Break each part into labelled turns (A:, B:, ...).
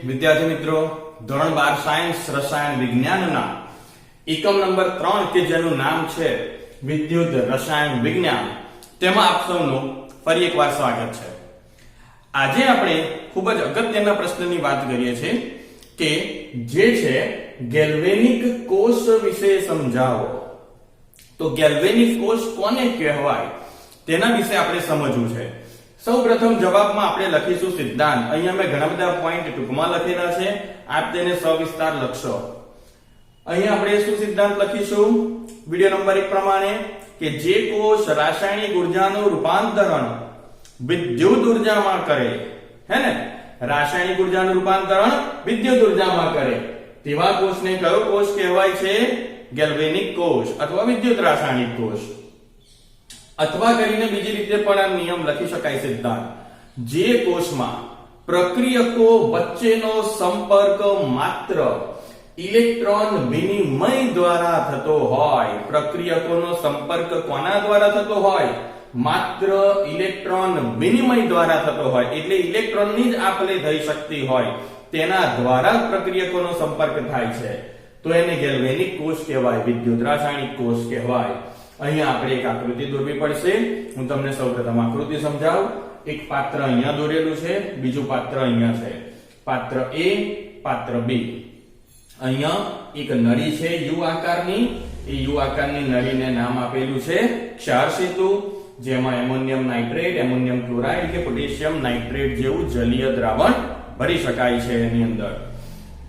A: વિદ્યાર્થી મિત્રો, ધોરણ 12 સાયન્સ રસાયણ વિજ્ઞાનના એકમ નંબર 3 કે જેનું નામ છે વિદ્યુત રસાયણ વિજ્ઞાન, તેમાં આપ સૌનું ફરી એકવાર સ્વાગત છે। આજે આપણે ખૂબ જ અગત્યના પ્રશ્નની વાત કરીએ છીએ કે જે છે ગેલ્વેનિક કોષ વિશે સમજાવો। તો ગેલ્વેનિક કોષ કોને કહેવાય તેના વિશે આપણે સમજવું છે। સૌપ્રથમ જવાબમાં આપણે લખીશું સિદ્ધાંત। અહીંયા મેં ઘણા બધા પોઈન્ટ ટૂંકમાં લખેલા છે, આપ તેને સવિસ્તાર લખશો। અહીંયા આપણે શું સિદ્ધાંત લખીશું વિડિયો નંબર 1 પ્રમાણે કે જે કોષ રાસાયણિક ઉર્જાનું રૂપાંતરણ વિદ્યુત ઉર્જામાં કરે, હે ને, રાસાયણિક ઉર્જાનું રૂપાંતરણ વિદ્યુત ઉર્જામાં કરે તેવા કોષને કયો કોષ કહેવાય છે? ગેલ્વેનિક કોષ અથવા વિદ્યુત રાસાયણિક કોષ। અથવા કરીને બીજી રીતે પણ આ નિયમ લખી શકાય સિદ્ધાંત, જે કોષમાં પ્રક્રિયકો વચ્ચેનો સંપર્ક માત્ર ઇલેક્ટ્રોન વિનિમય દ્વારા થતો હોય, પ્રક્રિયકોનો સંપર્ક કોના દ્વારા થતો હોય? માત્ર ઇલેક્ટ્રોન વિનિમય દ્વારા થતો હોય, એટલે ઇલેક્ટ્રોનની જ આપલે થઈ શકતી હોય તેના દ્વારા પ્રક્રિયકોનો સંપર્ક થાય છે તો એને ગેલ્વેનિક કોષ કહેવાય, વિદ્યુત રાસાયણિક કોષ કહેવાય। અહીંયા આપણે એક આકૃતિ દોરવી પડશે। હું તમને સૌપ્રથમ આકૃતિ સમજાવું। એક પાત્ર અહીંયા દોરેલું છે, બીજું પાત્ર અહીંયા છે, પાત્ર A, પાત્ર B। અહીંયા એક નળી છે યુ આકારની, એ યુ આકારની નળીને નામ આપેલું છે ક્ષાર સેતુ, જેમાં એમોનિયમ નાઇટ્રેટ, એમોનિયમ ક્લોરાઇડ કે પોટેશિયમ નાઇટ્રેટ જેવું જલીય દ્રાવણ ભરી શકાય છે એની અંદર।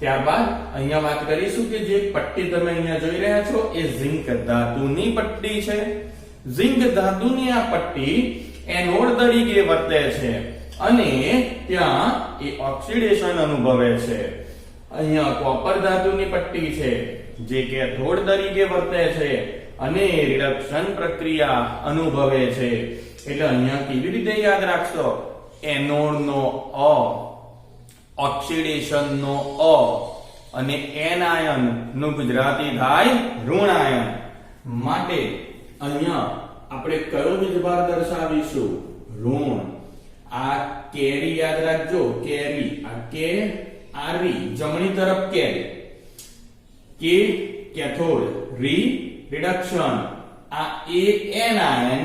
A: ત્યારબાદ અહીંયા વાત કરીશું કે જે પટ્ટી તમે અહીંયા જોઈ રહ્યા છો એ ઝિંક ધાતુની પટ્ટી છે। ઝિંક ધાતુની આ પટ્ટી એનોડ તરીકે વર્તે છે અને ત્યાં એ ઓક્સિડેશન અનુભવે છે। અહીંયા કોપર ધાતુની પટ્ટી છે જે કેથોડ તરીકે વર્તે છે અને રિડક્શન પ્રક્રિયા અનુભવે છે। એટલે અહીંયા કેવી રીતે યાદ રાખશો? એનોડ નો અ, ઓક્સિડેશન નો અ અને એનાયન નું ગુજરાતી થાય ઋણ આયન। માટે અહીંયા આપણે કયો વીજભાર દર્શાવીશું? ઋણ। આ કેરી યાદ રાખજો, કેરી, આ કે આ રી, જમણી તરફ કેરી, કે કેથોડ, રી રિડક્શન, આ એ એનાયન,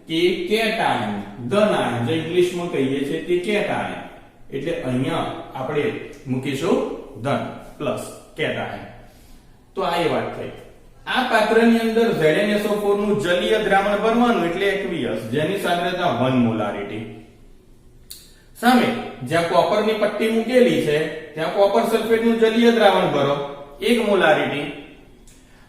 A: કે કેટાયન, ધન આયન, જે ઇંગ્લિશમાં કહીએ છીએ તે કેટાયન। એટલે અહીંયા આપણે મૂકીશું ધન પ્લસ કેટાયન। તો આ એ વાત થઈ। આ પાત્રની અંદર ZnSO4 નું જલીય દ્રાવણ ભરવાનું એટલે એક્વિયસ, જેની સાંદ્રતા 1 મોલારિટી। સામે જ્યાં કોપરની પટ્ટી મૂકેલી છે ત્યાં કોપર સલ્ફેટ નું જલીય દ્રાવણ ભરો 1 મોલારિટી।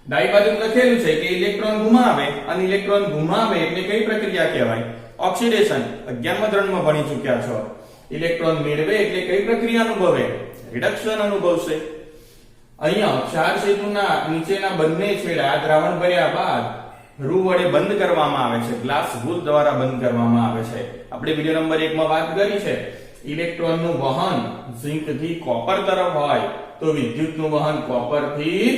A: ડાબી બાજુ લખેલું છે કે ઇલેક્ટ્રોન ઘુમાવે, અને ઇલેક્ટ્રોન ઘુમાવે એટલે કઈ પ્રક્રિયા કહેવાય? ઓક્સિડેશન। 11મા ધોરણમાં ભણી ચૂક્યા છો। ઇલેક્ટ્રોન મેળવે એટલે કઈ પ્રક્રિયા અનુભવે? રિડક્શન અનુભવશે। અહીંયા ક્ષાર સેતુના નીચેના બંને છેડા દ્રાવણ ભર્યા બાદ રૂ વડે બંધ કરવામાં આવે છે, ગ્લાસ વૂલ દ્વારા બંધ કરવામાં આવે છે। આપણે વિડિયો નંબર 1 માં વાત કરી છે ઇલેક્ટ્રોનનું વહન ઝિંક થી કોપર તરફ હોય તો વિદ્યુતનું વહન કોપર થી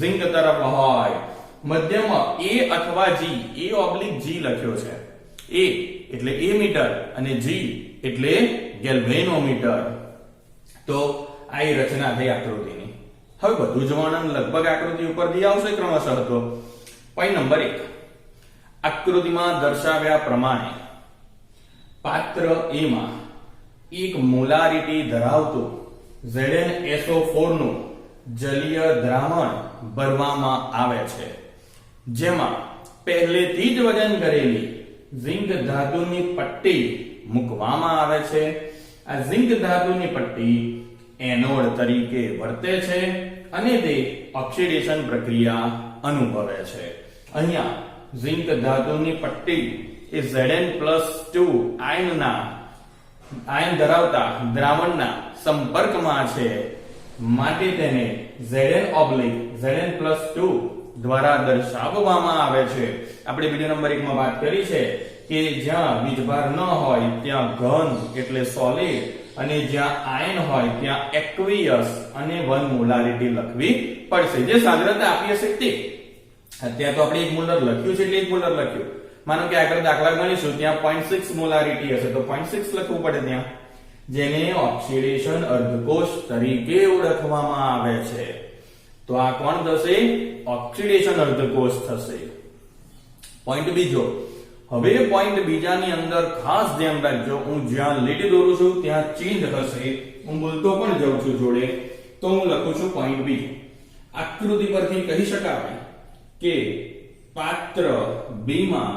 A: ઝિંક તરફ હોય। મધ્યમાં A અથવા G, A/G લખ્યો છે। A એટલે એમીટર અને G એટલે ગેલ્વેનોમીટર। તો આ રચના થઈ આકૃતિની। હવે બધું જ વર્ણન લગભગ આકૃતિ ઉપરથી આવશે ક્રમશઃ। તો પોઈન્ટ નંબર 1, આકૃતિમાં દર્શાવ્યા પ્રમાણે પાત્ર A માં 1 મોલારિટી ધરાવતું ZnSO4 નું જલીય દ્રાવણ ભરવામાં આવે છે, જેમાં પહેલેથી જ વજન કરેલી ઝિંક ધાતુની પટ્ટી મૂકવામાં આવે છે। આ ઝિંક ધાતુની પટ્ટી એનોડ તરીકે વર્તે છે અને તે ઓક્સિડેશન પ્રક્રિયા અનુભવે છે। અહીંયા ઝિંક ધાતુની પટ્ટી એ Zn+2 આયન ધરાવતા દ્રાવણના સંપર્કમાં છે, માટે તેને Zn+2 દ્વારા દર્શાવવામાં આવે છે। આપણે વિડિયો નંબર 1 માં વાત કરી છે કે જ્યાં વીજભાર ન હોય ત્યાં ઘન એટલે સોલિડ, અને જ્યાં આયન હોય ત્યાં એક્વિયસ અને 1 મોલારિટી લખવી પડશે, જે સાંદ્રતા આપી હશે તે। અત્યારે તો આપણે 1 મોલર લખ્યું છે એટલે 1 મોલર લખ્યું। માનો કે આગળ દાખલા ગણીશું ત્યાં 0.6 મોલારિટી હશે તો 0.6 લખવું પડે ત્યાં। જેને ઓક્સિડેશન અર્ધકોષ તરીકે ઓળખવામાં આવે છે. તો આ કોણ થશે? ઓક્સિડેશન અર્ધકોષ થશે. પોઈન્ટ બીજો. હવે પોઈન્ટ બીજાની અંદર ખાસ ધ્યાન રાખજો, હું જ્યાં લીટી દોરું છું ત્યાં ચિહ્ન હશે, હું બોલતો પણ જાઉં છું જોડે, તો હું લખું છું પોઈન્ટ બીજો. આકૃતિ પરથી કહી શકાય કે પાત્ર બી માં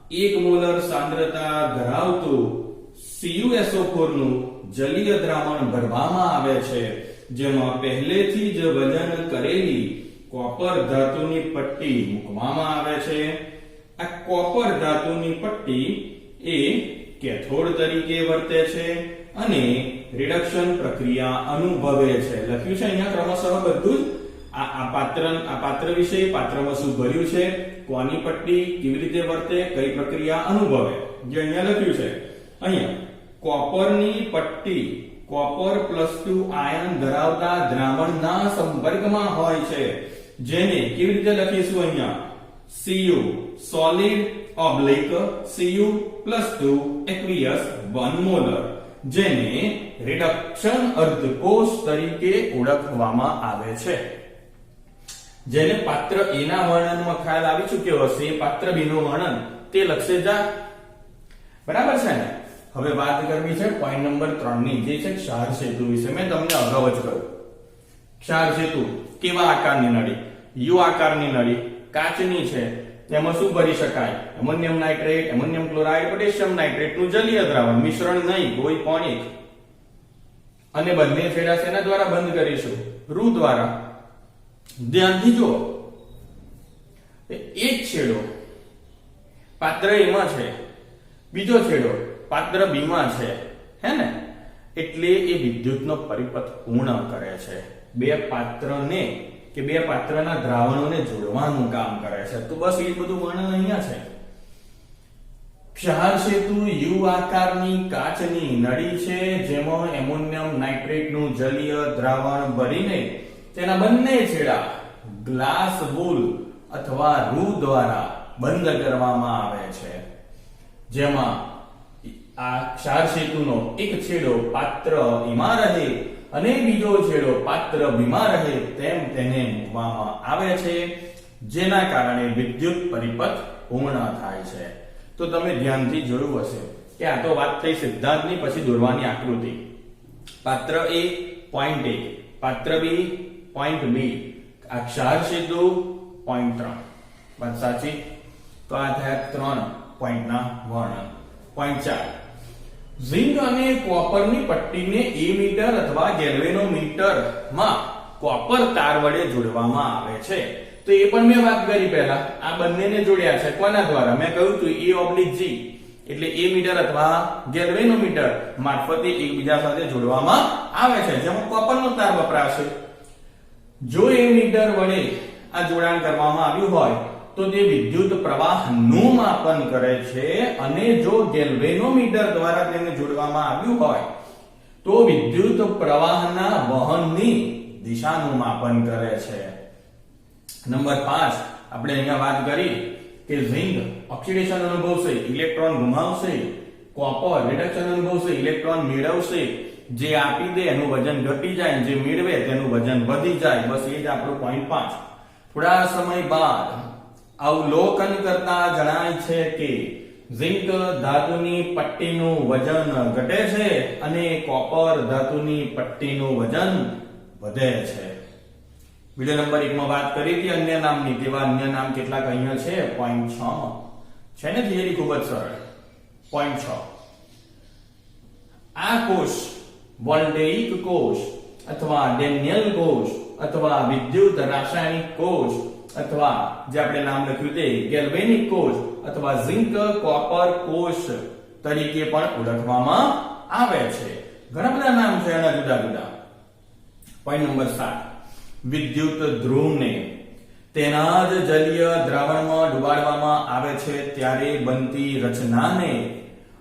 A: 1 મોલર સાંદ્રતા ધરાવતું CuSO4 નું જલીય દ્રાવણ ભરવામાં આવે છે, જેમાં પહેલેથી જ વજન કરેલી કોપર ધાતુની પટ્ટી મૂકવામાં આવે છે. આ કોપર ધાતુની પટ્ટી એ કેથોડ તરીકે વર્તે છે અને રિડક્શન પ્રક્રિયા અનુભવે છે. લખ્યું છે અહીંયા ક્રમશઃ બધું જ આ પાત્ર વિશે, પાત્રમાં શું ભર્યું છે, કોની પટ્ટી કેવી રીતે વર્તે, કઈ પ્રક્રિયા અનુભવે, જે અહીંયા લખ્યું છે. અહીંયા કોપરની પટ્ટી કોપર +2 આયન ધરાવતા દ્રાવણના સંપર્કમાં હોય છે, જેને કેવી રીતે લખીશું? અહીંયા Cu solid Cu+2 aqueous 1 molar, જેને રિડક્શન અર્ધકોષ તરીકે ઓળખવામાં આવે છે. જેને પાત્ર A ના વર્ણનમાં ખ્યાલ આવી ચૂક્યો હશે, પાત્ર B નું વર્ણન તે લખશે જા. બરાબર છે ને? હવે વાત કરવી છે પોઈન્ટ નંબર 3 ની, જે છે ક્ષાર સેતુ વિશે. મેં તમને અગાઉ જ કહ્યું, ક્ષાર સેતુ કેવા આકારની નળી? યુ આકારની નળી, કાચની છે. તેમાં શું ભરી શકાય? Ammonium nitrate, ammonium chloride, potassium nitrate નું જલીય દ્રાવણ, મિશ્રણ નહીં, કોઈ પણ એક. અને બંને છેડા શેના દ્વારા બંધ કરીશું? રૂ દ્વારા. ધ્યાનથી જુઓ, એક છેડો પાત્ર A માં છે, બીજો છેડો પાત્ર B માં છે, હે ને? એટલે એ વિદ્યુતનો પરિપથ પૂર્ણ કરે છે. બે પાત્રને કે બે પાત્રના દ્રાવણોને જોડવાનું કામ કરે છે. તો બસ એ બધું વર્ણન અહીંયા છે. ક્ષાર સેતુ યુ આકારની કાચની નળી છે, જેમાં એમોનિયમ નાઇટ્રેટ નું જલીય દ્રાવણ ભરીને તેના બંને છેડા ગ્લાસ વૂલ અથવા રૂ દ્વારા બંધ કરવામાં આવે છે. જેમાં આ ક્ષાર સેતુનો એક છેડો પાત્ર એમાં રહે અને બીજો છેડો પાત્ર બીમાં રહે તેમ તેને મૂકવામાં આવે છે, જેના કારણે વિદ્યુત પરિપથ પૂર્ણ થાય છે. તો તમે ધ્યાનથી જોયું હશે કે આ તો વાત થઈ સિદ્ધાંતની, પછી દોરવાની આકૃતિ. પાત્ર A પોઈન્ટ A, પાત્ર B પોઈન્ટ B, આ ક્ષાર સેતુ પોઈન્ટ 3. વાત સાચી? તો આ થયા 3 પોઈન્ટના વર્ણન. પોઈન્ટ 4. ઝિંક અને કોપરની પટ્ટીને A મીટર અથવા ગેલ્વેનોમીટર માં કોપર તાર વડે જોડવામાં આવે છે. તો એ પણ મેં વાત કરી પહેલા, આ બંનેને જોડ્યા છે કોના દ્વારા? મેં કહ્યું હતું A/G, એટલે A મીટર અથવા ગેલ્વેનોમીટર મારફતે એકબીજા સાથે જોડવામાં આવે છે, જેમાં કોપરનો તાર વપરાશે. જો A મીટર વડે આ જોડાણ કરવામાં આવ્યું હોય તો તે વિદ્યુત પ્રવાહનું માપન કરે છે, અને જો ગેલ્વેનોમીટર દ્વારા તેને જોડવામાં આવ્યું હોય તો વિદ્યુત પ્રવાહના વહનની દિશાનું માપન કરે છે. નંબર 5, આપણે અહીંયા વાત કરી કે ઝિંક ઓક્સિડેશન અનુભવશે, ઇલેક્ટ્રોન ગુમાવશે, કોપર રિડક્શન અનુભવશે, ઇલેક્ટ્રોન મેળવશે. જે આપી દે એનું વજન ઘટી જાય, જે મેળવે તેનું વજન વધી જાય. બસ એ જ આપણું પોઈન્ટ 5. થોડા સમય બાદ અવલોકન કરતા જણાય છે કે ઝિંક ધાતુની પટ્ટીનું વજન ઘટે છે અને કોપર ધાતુની પટ્ટીનું વજન વધે છે. વિડિયો નંબર 1 માં વાત કરી હતી અન્ય નામની, તેવા અન્ય નામ કેટલાક અહીંયા છે પોઈન્ટ 6 માં. છે ને થિયરી ખૂબ જ સરળ. પોઈન્ટ 6. આ કોષ વોલ્ટેઇક કોષ અથવા ડેનિયલ કોષ અથવા વિદ્યુત રાસાયણિક કોષ અથવા જે આપણે નામ લખ્યું તે ગેલ્વેનિક કોષ અથવા ઝિંક કોપર કોષ તરીકે પણ ઓળખવામાં આવે છે. ઘણા બધા નામ છે એના જુદા જુદા. Point number 7. વિદ્યુત ધ્રુવને તેના જ જલીય દ્રાવણમાં ડુબાડવામાં આવે છે ત્યારે બનતી રચનાને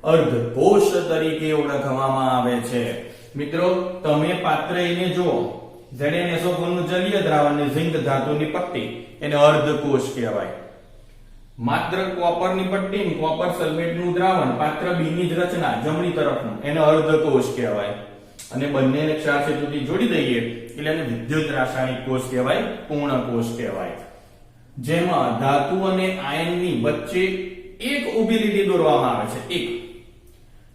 A: અર્ધકોષ તરીકે ઓળખવામાં આવે છે. મિત્રો, તમે પાત્ર એને જુઓ, ZnSO4 નું જલીય દ્રાવણ ને ઝિંક ધાતુની પટ્ટી, એને અર્ધકોષ કહેવાય. માત્ર કોપરની પટ્ટી કોપર સલ્ફેટનું દ્રાવણ પાત્ર B ની જ રચના જમણી તરફનું એને અર્ધકોષ કહેવાય અને બંનેને ક્ષાર સેતુથી જોડી દઈએ એટલે એને વિદ્યુત રાસાયણિક કોષ કહેવાય પૂર્ણ કોષ કહેવાય જેમાં ધાતુ અને આયનની વચ્ચે એક ઊભી લીટી દોરવામાં આવે છે એક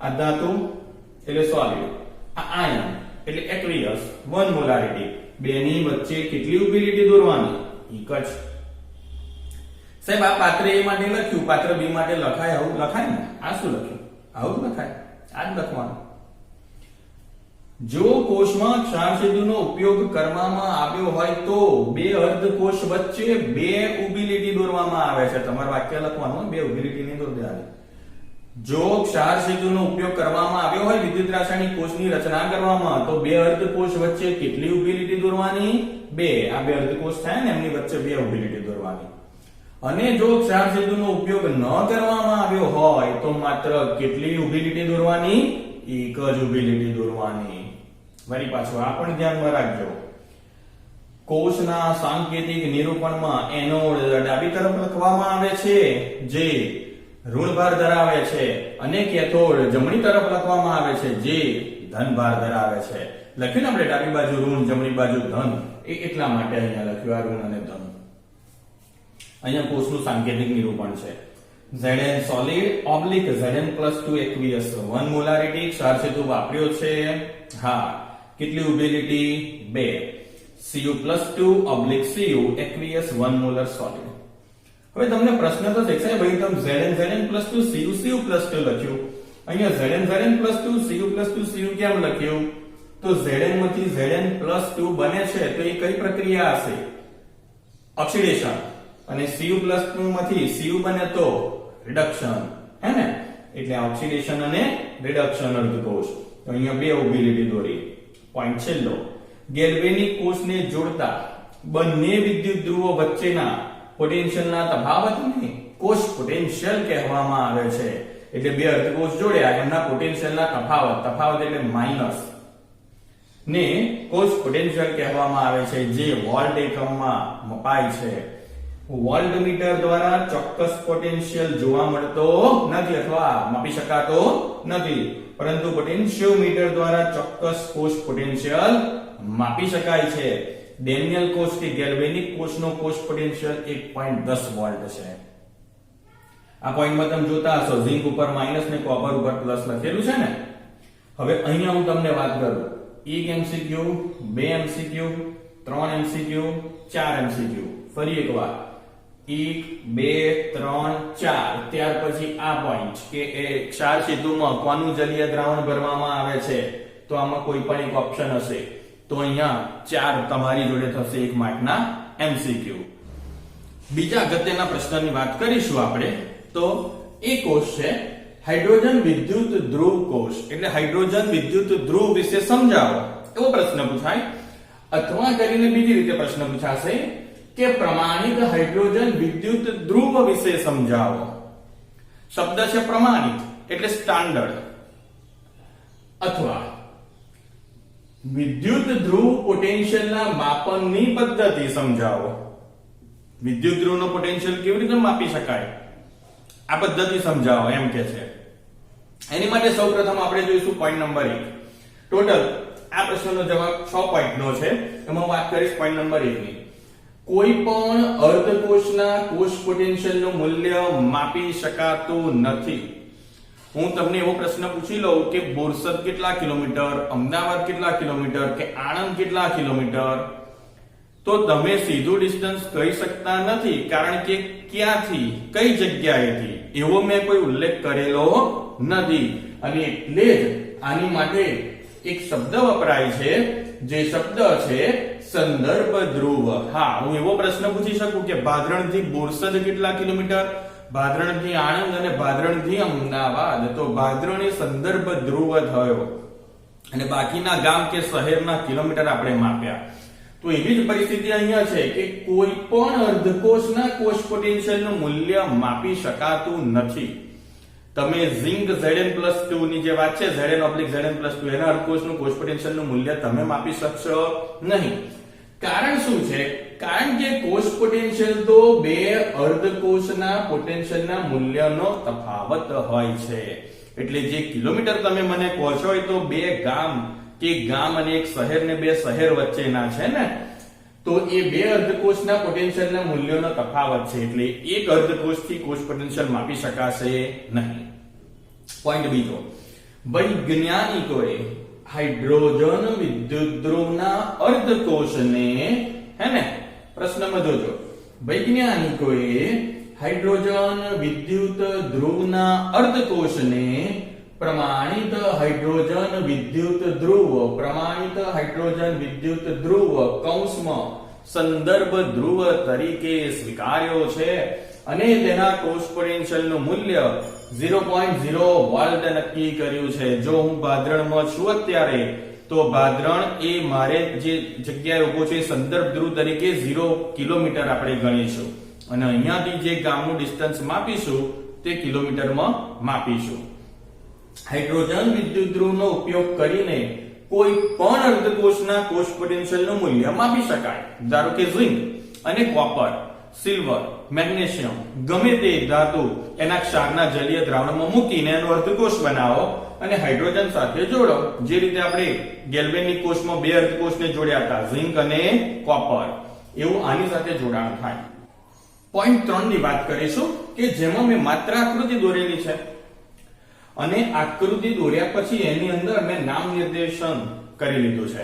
A: આ ધાતુ એટલે સોલિડ આ આયન એટલે એક્વિયસ 1 મોલારિટી બેની વચ્ચે કેટલી ઊભી લીટી દોરવાની એક જ સાહેબ આ પાત્ર A માટે લખ્યું પાત્ર B માટે લખાય આવું લખાય ને આ શું લખ્યું આવું લખાય આ જ લખવાનું જો કોષમાં ક્ષાર સેતુનો ઉપયોગ કરવામાં આવ્યો હોય તો બે અર્ધકોષ વચ્ચે બે ઊભી લીટી દોરવામાં આવે છે તમારું વાક્ય લખવાનું બે ઊભી લીટી નહીં દોરી દેવાની જો ક્ષાર સેતુનો ઉપયોગ કરવામાં આવ્યો હોય વિદ્યુત રાસાયણિક કોષની રચના કરવામાં તો બે અર્ધકોષ વચ્ચે કેટલી ઊભી લીટી દોરવાની બે આ બે અર્ધકોષ થાય ને એમની વચ્ચે બે ઊભી લીટી દોરવાની અને જો ક્ષાર સેતુનો ઉપયોગ ન કરવામાં આવ્યો હોય તો માત્ર કેટલી ઊભી લીટી દોરવાની એક જ ઊભી લીટી દોરવાની વળી પાછું આ પણ ધ્યાનમાં રાખજો કોષના સાંકેતિક નિરૂપણમાં એનોડ ડાબી તરફ લખવામાં આવે છે જે ઋણ ભાર ધરાવે છે અને કેથોડ જમણી તરફ લખવામાં આવે છે જે ધન ભાર ધરાવે છે લખ્યું ને આપણે ડાબી બાજુ ઋણ જમણી બાજુ ધન એ એટલા માટે અહીંયા લખ્યું આ ઋણ અને ધન અહીંયા કોષનું સાંકેતિક નિરૂપણ છે Zn solid oblique Zn+2 aqueous 1 molarity ક્ષાર સેતુ વાપર્યો છે હા કેટલી ઊભી લીટી 2 Cu+2 oblique Cu aqueous 1 molar solid હવે તમને પ્રશ્ન તો થશે ભાઈ તમે Zn+2 Cu+2 લખ્યું અહીંયા Zn+2 Cu+2 કેમ લખ્યું તો Zn માંથી Zn+2 બને છે તો એ કઈ પ્રક્રિયા હશે ઓક્સિડેશન અને Cu+2 માંથી Cu બને તો રિડક્શન હે ને એટલે ઓક્સિડેશન અને રિડક્શન અર્ધકોષ તો અહીંયા બે ઊભી લીટી દોરી પોઈન્ટ છેલ્લો ગેલ્વેનિક કોષને જોડતા બંને વિદ્યુત ધ્રુવો વચ્ચેના પોટેન્શિયલના તફાવતને કોષ પોટેન્શિયલ કહેવામાં આવે છે એટલે બે અર્ધકોષ જોડ્યા એમના પોટેન્શિયલના તફાવત એટલે માઈનસ ને કોષ પોટેન્શિયલ કહેવામાં આવે છે જે વોલ્ટ એકમમાં મપાય છે વોલ્ટમીટર દ્વારા ચોક્કસ પોટેન્શિયલ જોવા મળતો નથી અથવા માપી શકાતો નથી પરંતુ પોટેન્શિયોમીટર દ્વારા ચોક્કસ કોષ પોટેન્શિયલ માપી શકાય છે ડેનિયલ કોષ કે ગેલ્વેનિક કોષનો કોષ પોટેન્શિયલ 1.10 વોલ્ટ છે આ પોઈન્ટમાં તમે જોતા હશો ઝિંક ઉપર માઈનસ ને કોપર ઉપર પ્લસ લખેલું છે ને હવે અહીંયા હું તમને વાત કરું એક MCQ 2 MCQ 3 MCQ 4 MCQ ફરી એકવાર 1 2 3 4 ત્યાર પછી આ પોઈન્ટ કે એ ક્ષાર સેતુમાં કોનું જલીય દ્રાવણ ભરવામાં આવે છે તો આમાં કોઈ પણ એક ઓપ્શન હશે તો અહીંયા 4 તમારી જોડે થશે 1 માર્કના MCQ બીજા અગત્યના પ્રશ્નની વાત કરીશું આપણે તો એ કોષ છે હાઇડ્રોજન વિદ્યુત ધ્રુવ કોષ એટલે હાઇડ્રોજન વિદ્યુત ધ્રુવ વિશે સમજાવો એવો પ્રશ્ન પૂછાય અથવા કરીને બીજી રીતે પ્રશ્ન પૂછાશે કે પ્રમાણિત હાઇડ્રોજન વિદ્યુત ધ્રુવ વિશે સમજાવો શબ્દ છે પ્રમાણિત એટલે સ્ટાન્ડર્ડ અથવા વિદ્યુત ધ્રુવ પોટેન્શિયલના માપનની પદ્ધતિ સમજાવો વિદ્યુત ધ્રુવનો પોટેન્શિયલ કેવી રીતે માપી શકાય આ પદ્ધતિ સમજાવો એમ કે છે એની માટે સૌપ્રથમ આપણે જોઈશું પોઈન્ટ નંબર 1 ટોટલ આ પ્રશ્નનો જવાબ 6 પોઈન્ટનો છે એમાં વાત કરીશ પોઈન્ટ નંબર 1 ની કોઈ પણ અર્ધકોષના કોષ પોટેન્શિયલનું મૂલ્ય માપી શકાતું નથી હું તમને એવો પ્રશ્ન પૂછી લઉં કે બોરસદ કેટલા કિલોમીટર અમદાવાદ કેટલા કિલોમીટર કે આણંદ કેટલા કિલોમીટર તો તમે સીધું ડિસ્ટન્સ કહી શકતા નથી કારણ કે ક્યાંથી કઈ જગ્યાએથી એવો મેં કોઈ ઉલ્લેખ કરેલો નથી અને એટલે જ આની માટે એક શબ્દ વપરાય છે જે શબ્દ છે સંદર્ભ ધ્રુવ હા હું એવો પ્રશ્ન પૂછી શકું કે ભાદરણથી બોરસદ કેટલા કિલોમીટર ભાદરણથી આણંદ અને ભાદરણથી અમદાવાદ તો ભાદરણ એ સંદર્ભ ધ્રુવ થયો અને બાકીના ગામ કે શહેરના કિલોમીટર આપણે માપ્યા તો એવી જ પરિસ્થિતિ અહીંયા છે કે કોઈ પણ અર્ધકોષના કોષ પોટેન્શિયલનું મૂલ્ય માપી શકાતું નથી તમે ઝિંક Zn+2 ની જે વાત છે Zn/Zn+2 એના અર્ધકોષનું કોષ પોટેન્શિયલનું મૂલ્ય તમે માપી શકશો નહીં કારણ શું છે? કારણ કે કોષ પોટેન્શિયલ તો બે અર્ધકોષના પોટેન્શિયલના મૂલ્યનો તફાવત હોય છે. એટલે જે કિલોમીટર તમે મને કહો છો એ તો બે ગામ કે ગામ અને એક શહેર ને બે શહેર વચ્ચેના છે ને, તો એ બે અર્ધકોષના પોટેન્શિયલના મૂલ્યોનો તફાવત છે. એટલે એક અર્ધકોષથી કોષ પોટેન્શિયલ માપી શકાશે નહીં. પોઈન્ટ બીજો, વૈજ્ઞાનિકોએ હાઇડ્રોજન વિદ્યુત ધ્રુવના અર્ધકોષને, હે ને, પ્રશ્નમાં જોજો, વૈજ્ઞાનિકોએ હાઇડ્રોજન વિદ્યુત ધ્રુવના અર્ધકોષને પ્રમાણિત હાઇડ્રોજન વિદ્યુત ધ્રુવ, પ્રમાણિત હાઇડ્રોજન વિદ્યુત ધ્રુવ કૌંસમાં સંદર્ભ ધ્રુવ તરીકે સ્વીકાર્યો છે અને તેના કોષ પોટેન્શિયલનું મૂલ્ય 0.0 વોલ્ટ નક્કી કર્યું છે. જો હું ભાદરણમાં છું અત્યારે, તો ભાદરણ એ મારે જે જગ્યાએ ઉભો છે સંદર્ભ ધ્રુવ તરીકે 0 કિલોમીટર આપણે ગણીશું અને અહીંયાથી જે ગામનું ડિસ્ટન્સ માપીશું તે કિલોમીટરમાં માપીશું. હાઇડ્રોજન વિદ્યુત ધ્રુવનો ઉપયોગ કરીને કોઈ પણ અર્ધકોષના કોષ પોટેન્શિયલનું મૂલ્ય માપી શકાય. ધારો કે ઝિંક અને કોપર, સિલ્વર, મેગ્નેશિયમ, ગમે તે ધાતુ એના ક્ષારના જલીય દ્રાવણમાં મૂકીને એનો અર્ધકોષ બનાવો અને હાઇડ્રોજન સાથે જોડો. જે રીતે આપણે ગેલ્વેનિક કોષમાં બે અર્ધકોષને જોડ્યા હતા, ઝિંક અને કોપર, એવું આની સાથે જોડાણ થાય. પોઈન્ટ 3 ની વાત કરીશું કે જેમાં મેં માત્ર આકૃતિ દોરેલી છે અને આકૃતિ દોર્યા પછી એની અંદર મેં નામ નિર્દેશન કરી લીધું છે.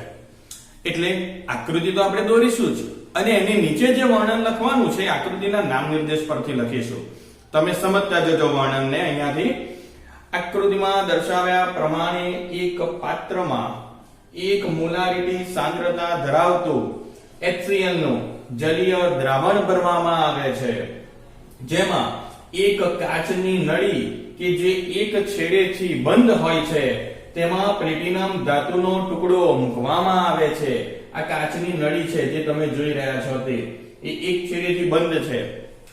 A: એટલે આકૃતિ તો આપણે દોરીશું જ અને એની નીચે જે વર્ણન લખવાનું છે આકૃતિના નામ નિર્દેશ પરથી લખીશું. તમે સમજતા જજો વર્ણનને. અહીંયાથી આકૃતિમાં દર્શાવ્યા પ્રમાણે એક પાત્રમાં 1 મોલારિટી સાંદ્રતા ધરાવતું HCl નું જલીય દ્રાવણ ભરવામાં આવે છે, જેમાં એક કાચની નળી કે જે એક છેડેથી બંધ હોય છે તેમાં પ્લેટિનમ ધાતુનો ટુકડો મૂકવામાં આવે છે. આ કાચની નળી છે જે તમે જોઈ રહ્યા છો તે એ એક છેડેથી બંધ છે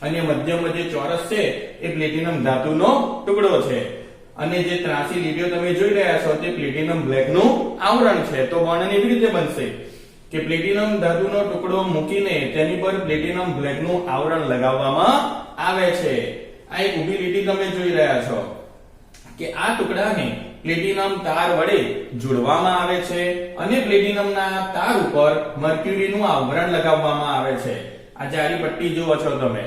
A: અને મધ્યમાં જે ચોરસ છે એ પ્લેટિનમ ધાતુનો ટુકડો છે અને જે ત્રાસી લીટીઓ તમે જોઈ રહ્યા છો તે પ્લેટિનમ બ્લેકનું આવરણ છે. તો વર્ણન એવી રીતે બનશે કે પ્લેટિનમ ધાતુનો ટુકડો મૂકીને તેની પર પ્લેટિનમ બ્લેકનું આવરણ લગાવવામાં આવે છે. આ એક ઊભી લીટી તમે જોઈ રહ્યા છો કે આ ટુકડાને પ્લેટિનમ તાર વડે જોડવામાં આવે છે અને પ્લેટિનમના તાર ઉપર મર્ક્યુરીનું આવરણ લગાવવામાં આવે છે. આ જારી પટ્ટી જુઓ છો તમે,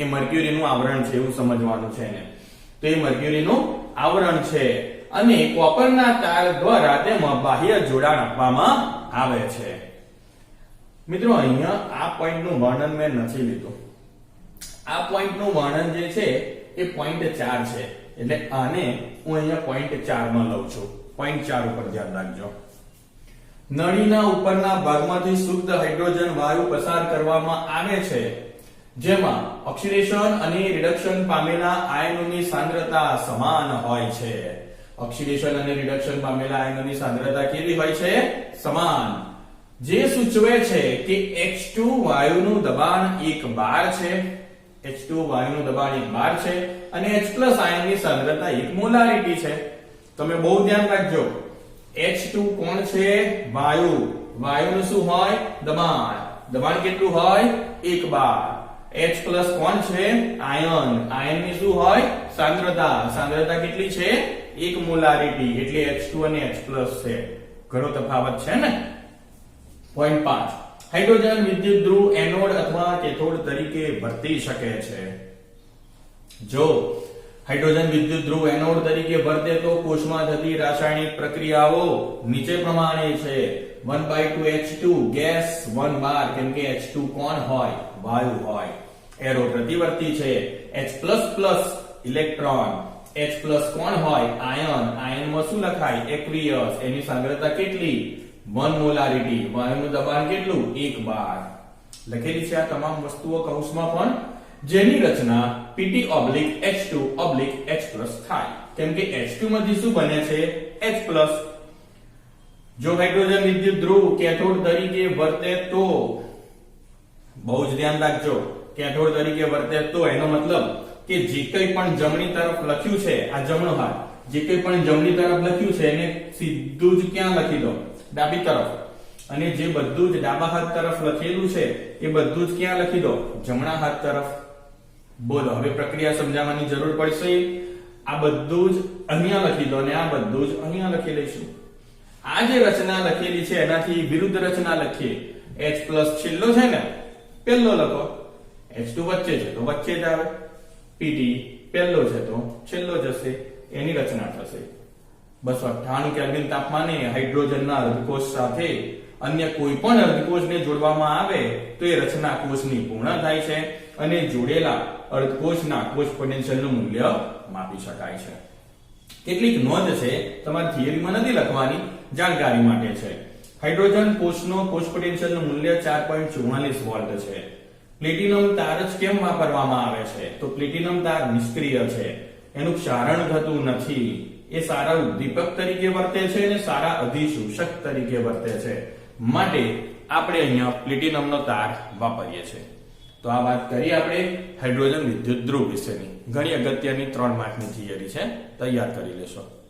A: એ મર્ક્યુરીનું આવરણ છે એવું સમજવાનું છે ને. તો એ મર્ક્યુરીનું આવરણ છે અને કોપરના તાર દ્વારા તેમાં બાહ્ય જોડાણ આપવામાં આવે છે. મિત્રો અહીંયા આ પોઈન્ટનું વર્ણન મેં નથી લીધું. આ પોઈન્ટનું વર્ણન જે છે એ પોઈન્ટ 4 છે. એટલે આને હું અહીંયા પોઈન્ટ 4 માં લઉં છું. પોઈન્ટ 4 ઉપર ધ્યાન રાખજો. નળીના ઉપરના ભાગમાંથી શુદ્ધ હાઇડ્રોજન વાયુ પસાર કરવામાં આવે છે, જેમાં ઓક્સિડેશન અને રિડક્શન પામેલા આયનોની સાંદ્રતા સમાન હોય છે. ઓક્સિડેશન અને રિડક્શન પામેલા આયનોની સાંદ્રતા કેવી હોય છે? સમાન. જે સૂચવે છે કે H2 વાયુનું દબાણ 1 બાર છે. H2 વાયુનું દબાણ 1 બાર છે અને H+ આયનની સાંદ્રતા 1 મોલારિટી છે. તમે બહુ ધ્યાન રાખજો. H2 કોણ છે? વાયુ. વાયુનું શું હોય? દબાણ. દબાણ કેટલું હોય? 1 બાર. H+ કોણ છે? આયન. આયનની શું હોય? સાંદ્રતા. સાંદ્રતા કેટલી છે? 1 મોલારિટી. એટલે H2 અને H+ છે. ઘણો તફાવત છે ને. પોઈન્ટ 5. હાઇડ્રોજન વિદ્યુત ધ્રુવ એનોડ અથવા કેથોડ તરીકે વર્તી શકે છે. જો હાઇડ્રોજન વિદ્યુત ધ્રુવ એનોડ તરીકે વર્તે તો કોષમાં થતી રાસાયણિક પ્રક્રિયાઓ નીચે પ્રમાણે છે. 1/2 H2 ગેસ 1 બાર, કેમ કે H2 કોણ હોય? વાયુ હોય. એરો પ્રતિવર્તી છે. H++ electron. H+ કોણ હોય? આયન. આયનમાં શું લખાય? એક્વિયસ. એની સાંદ્રતા કેટલી? 1 મોલારિટી. વાયુનું દબાણ કેટલું? 1 બાર. લખેલી છે આ તમામ વસ્તુઓ કૌંસમાં પણ, જેની રચના Pt/H2/H+ થાય. કેમ કે H2 માંથી શું બને છે? H+. જો હાઇડ્રોજન વિદ્યુત ધ્રુવ કેથોડ તરીકે વર્તે તો, બહુ જ ધ્યાન રાખજો, કેથોડ તરીકે વર્તે તો એનો મતલબ કે જે કંઈ પણ જમણી તરફ લખ્યું છે, આ જમણો હાથ, જે કંઈ પણ જમણી તરફ લખ્યું છે એને સીધું જ ક્યાં લખી દો? ડાબી તરફ. અને જે બધું જ ડાબા હાથ તરફ લખેલું છે એ બધું જ ક્યાં લખી દો? જમણા હાથ તરફ. બોલો હવે પ્રક્રિયા સમજાવવાની જરૂર પડશે. આ બધું જ અહીંયા લખી દો અને આ બધું જ અહીંયા લખી લઈશું. આ જે રચના લખેલી છે એનાથી વિરુદ્ધ રચના લખીએ. h પ્લસ છેલ્લો છે ને, પહેલો લખો. h2 વચ્ચે છે તો વચ્ચે જ આવે. pt પહેલો છે તો છેલ્લો જશે. એની રચના થશે. 298 કેલ્વિન તાપમાને હાઇડ્રોજનના અર્ધકોષ સાથે અન્ય કોઈ પણ અર્ધકોષને જોડવામાં આવે તો એ રચના કોષની પૂર્ણ થાય છે અને જોડેલા અર્ધકોષના કોષ પોટેન્શિયલનું મૂલ્ય માપી શકાય છે. કેટલીક નોંધ છે, તમારી થિયરીમાં નથી લખવાની, જાણકારી માટે છે. હાઇડ્રોજન કોષનો કોષ પોટેન્શિયલનું મૂલ્ય 4.44 વોલ્ટ છે. પ્લેટિનમ તાર જ કેમ વાપરવામાં આવે છે? તો પ્લેટિનમ તાર નિષ્ક્રિય છે, એનું ક્ષારણ થતું નથી. એ સારા ઉદ્દીપક તરીકે વર્તે છે અને સારા અધિશોષક તરીકે વર્તે છે. માટે આપણે અહીંયા પ્લેટિનમનો તાર વાપરીએ છીએ. તો આ વાત કરી આપણે હાઇડ્રોજન વિદ્યુત ધ્રુવ વિશેની. ઘણી અગત્યની 3 માર્કની થિયરી છે, તૈયાર કરી લેશો.